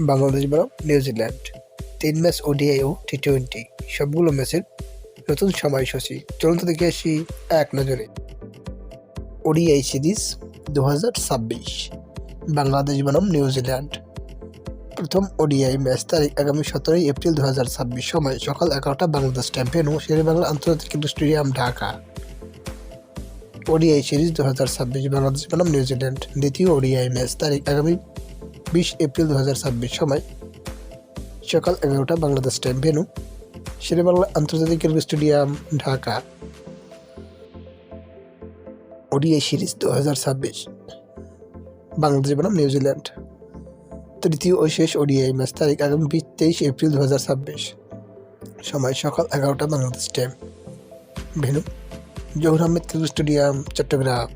বাংলাদেশ বনাম New Zealand 3 match ODI ও টি-20 সবগুলো ম্যাচের নতুন সময়সূচি। চলুন তো দেখে আসি এক নজরে। ওডিআই সিরিজ 2026 বাংলাদেশ বনাম নিউজিল্যান্ড। প্রথম ওডিআই ম্যাচ তারিখ আগামী 17 এপ্রিল 2026 সময় সকাল 11টা বাংলাদেশ টাইম ভেন্যু শেরেবাংলা আন্তর্জাতিক cricket stadium Dhaka. ODI series 2026 Bangladesh বনাম নিউজিল্যান্ড দ্বিতীয় ওডিআই ম্যাচ তারিখ আগামী 20 এপ্রিল 2026 সময় সকাল 11টা বাংলাদেশ টাইম ভেন্যু শেরেবাংলা আন্তর্জাতিক cricket stadium Dhaka. ODI series 2026 Bangladesh বনাম নিউজিল্যান্ড তৃতীয় ও শেষ ওডিআই ম্যাচ তারিখ আগামী 23 এপ্রিল 2026 সময় সকাল 11টা Bangladesh time venue Zahur Ahmed cricket stadium Chattogram.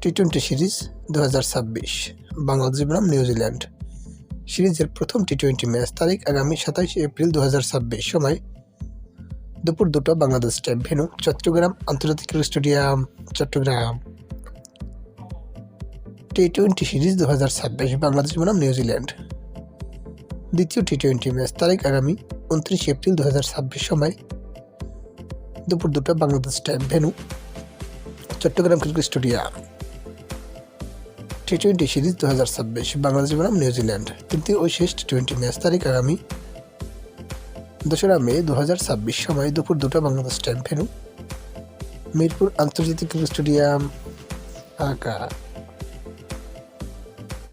টি-20 সিরিজ 2026 বাংলাদেশ বনাম নিউজিল্যান্ড সিরিজের প্রথম টি-20 ম্যাচ তারিখ আগামী 27 এপ্রিল 2026 সময় দুপুর 2টা বাংলাদেশ টাইম ভেন্যু চট্টগ্রাম আন্তর্জাতিক ক্রিকেট স্টেডিয়াম চট্টগ্রাম। টি-20 সিরিজ 2026 বাংলাদেশ বনাম নিউজিল্যান্ড দ্বিতীয় টি-20 ম্যাচ তারিখ আগামী 29 এপ্রিল 2026 সময় দুপুর 2টা Bangladesh time venue Chattogram cricket stadium. টি-20 সিরিজ 2026 বাংলাদেশ বনাম নিউজিল্যান্ড তৃতীয় ও শেষ টি-20 ম্যাচ তারিখ আগামী 2রা মে 2026 সময় দুপুর 2টা বাংলাদেশ টাইম ভেন্যু মিরপুর আন্তর্জাতিক ক্রিকেট স্টেডিয়াম ঢাকা।